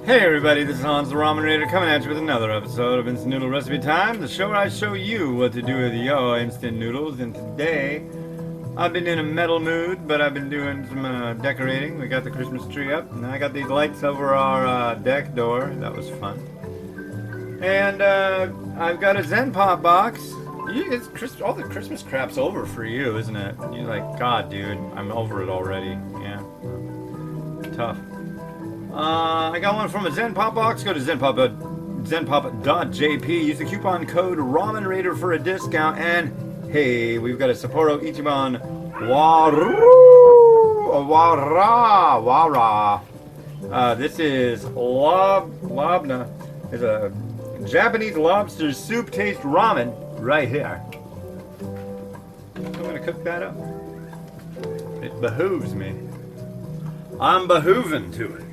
Hey everybody, this is Hans the Ramen Raider coming at you with another episode of Instant Noodle Recipe Time, the show where I show you what to do with your instant noodles. And today, I've been in a metal mood, but I've been doing some decorating. We got the Christmas tree up, and I got these lights over our deck door. That was fun. And I've got a Zen Pop box. All the Christmas crap's over for you, isn't it? You're like, God, dude, I'm over it already. Yeah, tough. I got one from a Zen Pop box. Go to zenpop.jp. Use the coupon code Ramen Raider for a discount. And hey, we've got a Sappro Ichiban Wara. This is labna. It's a Japanese lobster soup taste ramen right here. I'm gonna cook that up. It behooves me. I'm behooving to it.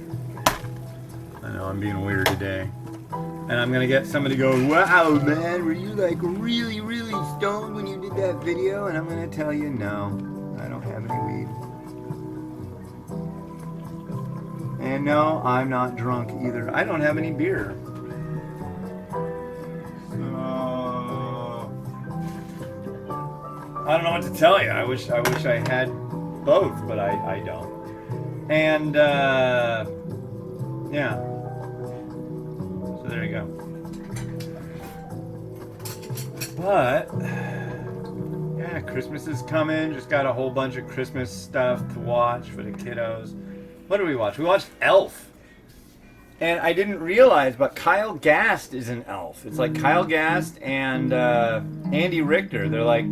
I know I'm being weird today. And I'm gonna get somebody to go, wow man, were you like really, really stoned when you did that video? And I'm gonna tell you, no, I don't have any weed. And no, I'm not drunk either. I don't have any beer. So I don't know what to tell you. I wish I had both, but I don't. And yeah. So there you go. But yeah, Christmas is coming. Just got a whole bunch of Christmas stuff to watch for the kiddos. What did we watch? We watched Elf. And I didn't realize, but Kyle Gast is an elf. It's like Kyle Gast and Andy Richter. They're like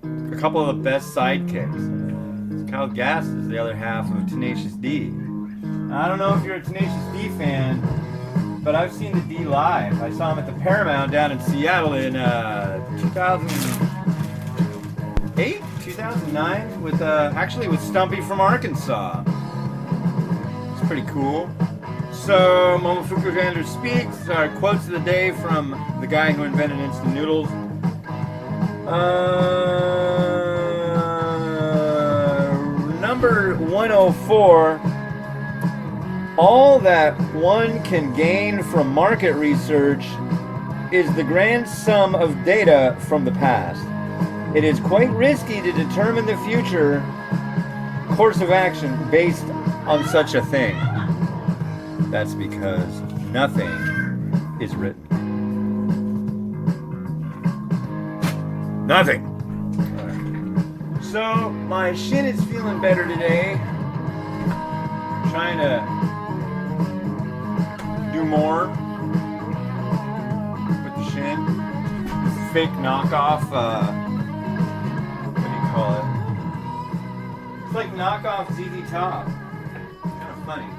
a couple of the best sidekicks. Kyle Gast is the other half of Tenacious D. Now, I don't know if you're a Tenacious D fan, but I've seen the D live. I saw him at the Paramount down in Seattle in 2008, 2009, with actually with Stumpy from Arkansas. It's pretty cool. So, Momofuku Xander speaks. Our quotes of the day from the guy who invented instant noodles. Number 104. All that one can gain from market research is the grand sum of data from the past. It is quite risky to determine the future course of action based on such a thing. That's because nothing is written. Nothing. So, my shin is feeling better today. Trying to do more with the shin. This fake knockoff, what do you call it? It's like knockoff ZZ Top. Kind of funny.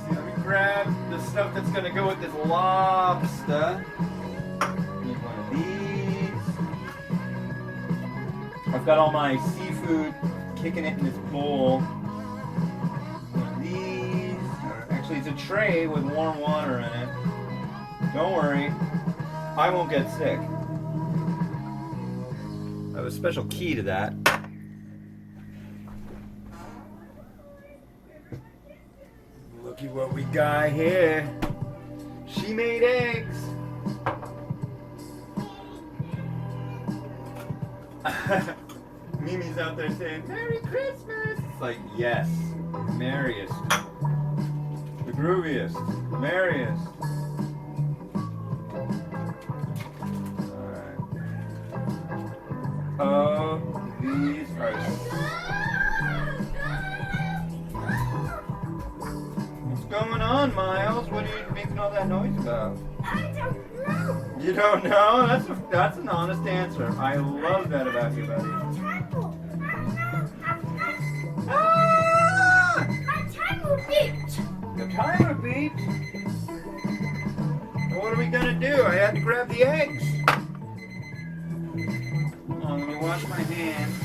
See, let me grab the stuff that's going to go with this lobster. Need one of these. I've got all my seafood kicking it in this bowl. Actually, it's a tray with warm water in it. Don't worry, I won't get sick. I have a special key to that. Look at what we got here. She made eggs. Mimi's out there saying, Merry Christmas! It's like, yes, merriest. The grooviest, merriest. Alright. Oh, these are... What's going on, Miles? What are you making all that noise about? I don't know. You don't know? That's an honest answer. I love that about you, buddy. Ah! My timer beeped. The timer beeped. What are we gonna do? I had to grab the eggs. Hold on, let me wash my hands.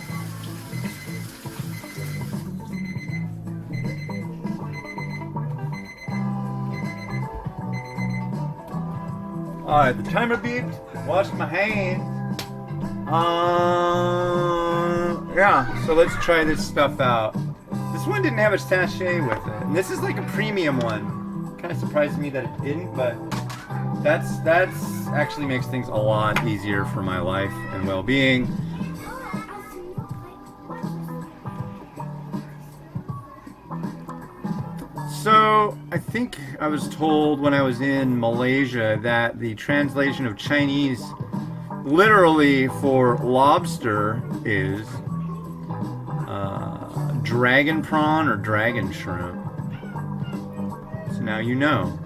Alright, the timer beeped. Washed my hands. Yeah, so let's try this stuff out. This This one didn't have a sachet with it. And this is like a premium one. Kind of surprised me that it didn't, but that's actually makes things a lot easier for my life and well-being. So, I think I was told when I was in Malaysia that the translation of Chinese literally for lobster is dragon prawn or dragon shrimp. So now you know.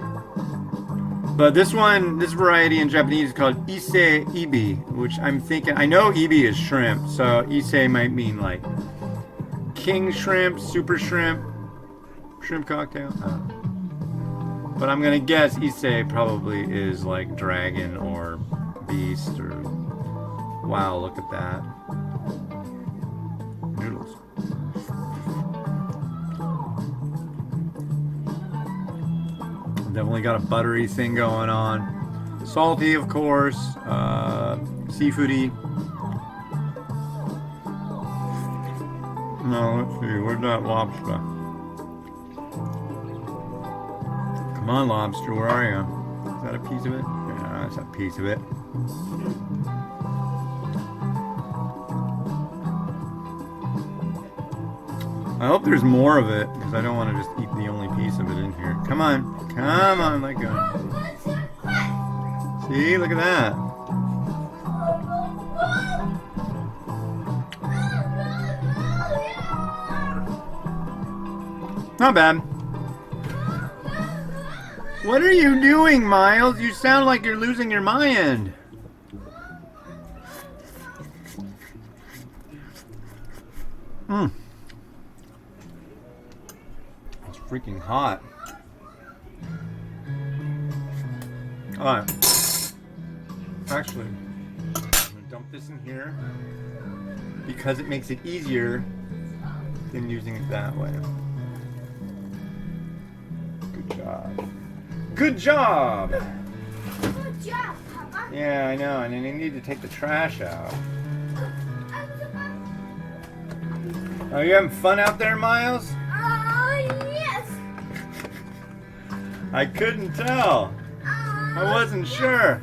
But this variety in Japanese is called ise ibi, which I'm thinking, I know ibi is shrimp, so ise might mean like king shrimp, super shrimp, shrimp cocktail. I don't know. But I'm gonna guess ise probably is like dragon or beast or. Wow, look at that. Noodles. Definitely got a buttery thing going on. Salty, of course. Seafoody. No, let's see. Where's that lobster? Come on, lobster. Where are you? Is that a piece of it? Yeah, that's a piece of it. I hope there's more of it, because I don't want to just eat the only piece of it in here. Come on. Come on, let go. See? Look at that. Not bad. What are you doing, Miles? You sound like you're losing your mind. It's freaking hot. Alright. Actually, I'm gonna dump this in here because it makes it easier than using it that way. Good job. Good job! Good job, Papa. Yeah, I know, and then you need to take the trash out. Are you having fun out there, Miles? Yes. I couldn't tell. I wasn't sure.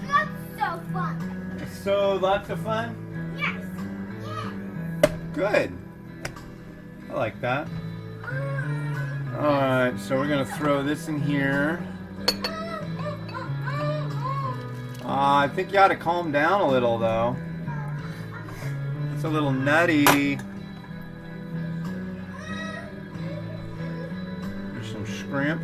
That's so fun. So, lots of fun? Yes. Good. I like that. Alright, so we're going to throw this in here. I think you ought to calm down a little, though. It's a little nutty. There's some shrimp.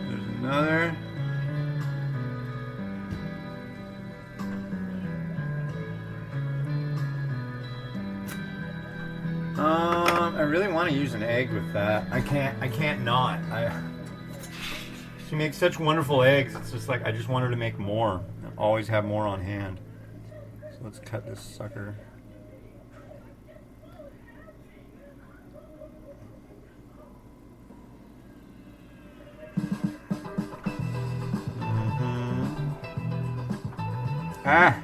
There's another. I really want to use an egg with that. I can't not. She makes such wonderful eggs. It's just like I just want her to make more. Always have more on hand. So let's cut this sucker. Ah!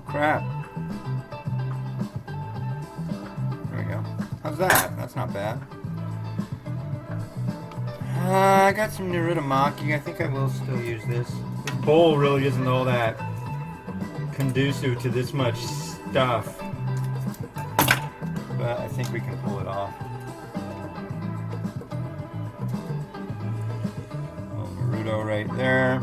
Crap. There we go. How's that? That's not bad. I got some Narutomaki. I think I will still use this. This bowl really isn't all that conducive to this much stuff. But I think we can pull it off. A little Naruto right there.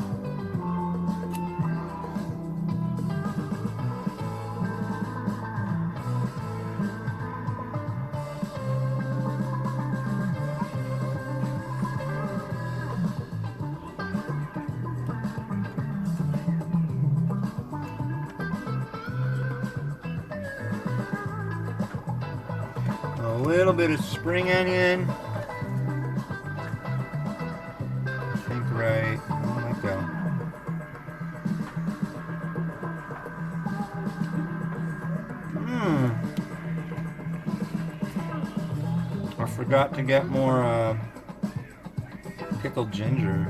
A little bit of spring onion. Think right. Let go. I forgot to get more pickled ginger.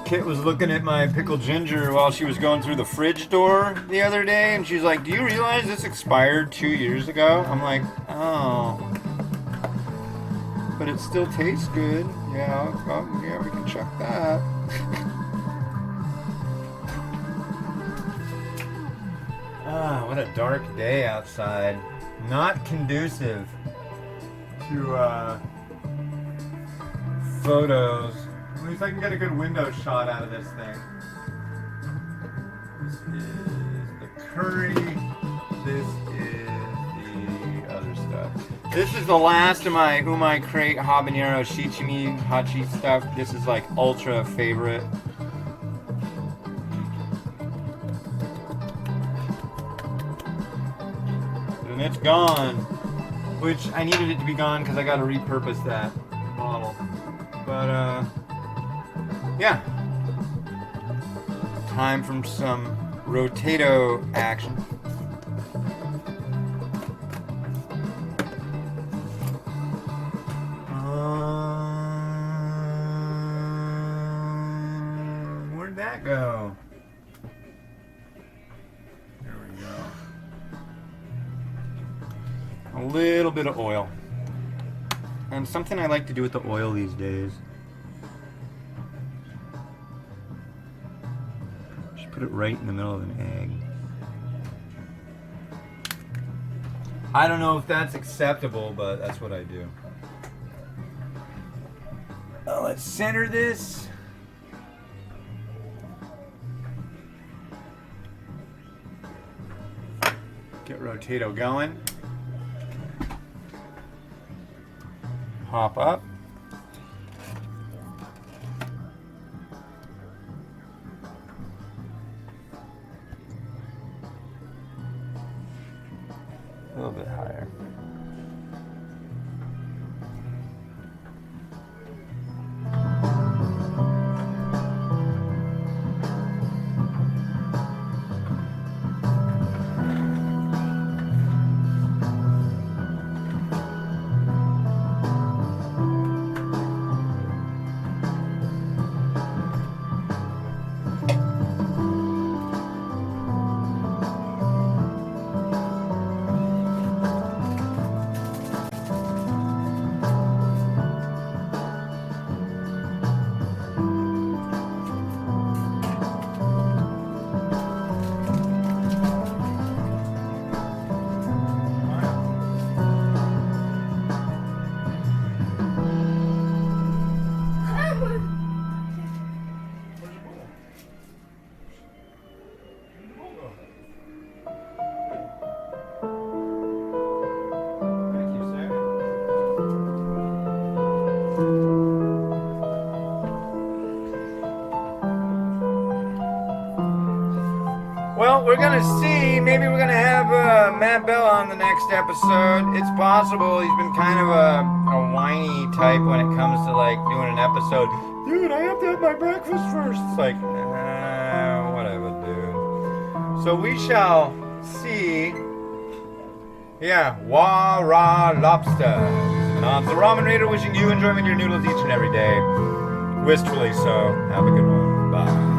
Kit was looking at my pickled ginger while she was going through the fridge door the other day, and she's like, "Do you realize this expired 2 years ago?" I'm like, "Oh, but it still tastes good." Yeah, yeah, we can check that. What a dark day outside. Not conducive to photos. At least I can get a good window shot out of this thing. This is the curry. This is the other stuff. This is the last of my Umai Crate Habanero Shichimi Hachi stuff. This is like ultra favorite. And it's gone. Which I needed it to be gone because I got to repurpose that bottle. But yeah. Time for some rotato action. Where'd that go? There we go. A little bit of oil. And something I like to do with the oil these days. Just put it right in the middle of an egg. I don't know if that's acceptable, but that's what I do. Let's center this. Get rotato going. Hop up. A little bit higher. Well, we're gonna see. Maybe we're gonna have Matt Bell on the next episode. It's possible. He's been kind of a whiny type when it comes to like doing an episode. Dude, I have to have my breakfast first. It's like, whatever, dude. So we shall see. Yeah, Wah-Ra Lobster. And I'm the Ramen Raider, wishing you enjoyment of your noodles each and every day. Wistfully so. Have a good one. Bye.